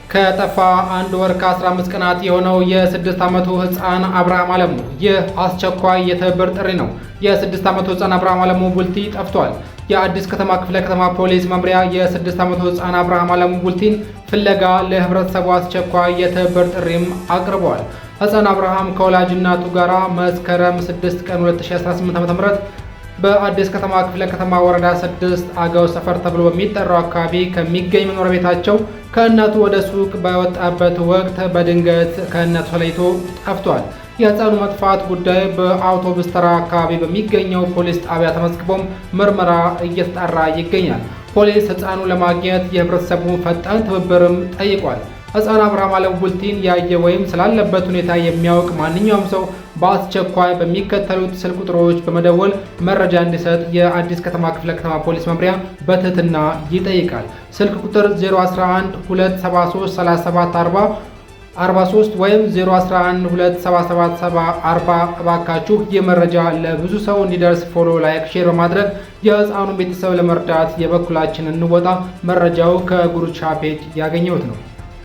ከጠፋ 1 ወር ከ15 ቀናት የሆነው የ6 ዓመቱ ህፃን አብርሃም አለሙ ይህ አስቸኳይ የትብብር ጥሪ ነው። የ6 ዓመቱ ህፃን አብርሃም አለሙ ቡልቲ ጠፍቷል። የአዲስ ከተማ ክፍለ ከተማ ፖሊስ መምሪያ የ6 ዓመቱ ህፃን አብርሃም አለሙ ቡልቲን ፍለጋ ለህብረተሰቡ አስቸኳይ የትብብር ጥሪም አቅርበዋል። ህፃን አብርሃም ከወላጅ እናቱ ጋር መስከረም 6 ቀን 2018 ዓ.ም በአዲስ ከተማ ክፍለ ከተማ ወረዳ 6 አገው ሰፈር ተብሎ በሚጠራው አካባቢ ከሚገኝ መኖሪያ ቤታቸው ከእናቱ ወደ ሱቅ በወጣበት ወቅት በድንገት ከእናቱ ተለይቶ ጠፍቷል። የህፃኑ መጥፋት ጉዳይ በአውቶቡስ ተራ አካባቢ በሚገኘው ፖሊስ ጣቢያ ተመዝግቦም ምርመራ እየተጣራ ይገኛል። ፖሊስ ህፃኑ ለማግኘት የህብረተሰቡ ፈጣን ትብብርም ጠይቋል። ህፃን አብርሃም አለሙ ቡልቲን ያየ ወይም ስላለበት ሁኔታ የሚያውቅ ማንኛውም ሰው በአስቸኳይ በሚከተሉት ስልክ ቁጥሮች በመደወል መረጃ እንዲሰጥ የአዲስ ከተማ ክፍለ ከተማ ፖሊስ መምሪያ በትህትና ይጠይቃል። ስልክ ቁጥር 01127374043 ወይም 011277740። እባካችሁ ይህ መረጃ ለብዙ ሰው እንዲደርስ ፎሎ፣ ላይክ፣ ሼር በማድረግ የህፃኑን ቤተሰብ ለመርዳት የበኩላችንን እንወጣ። መረጃው ከጉርቻ ፔጅ ያገኘሁት ነው።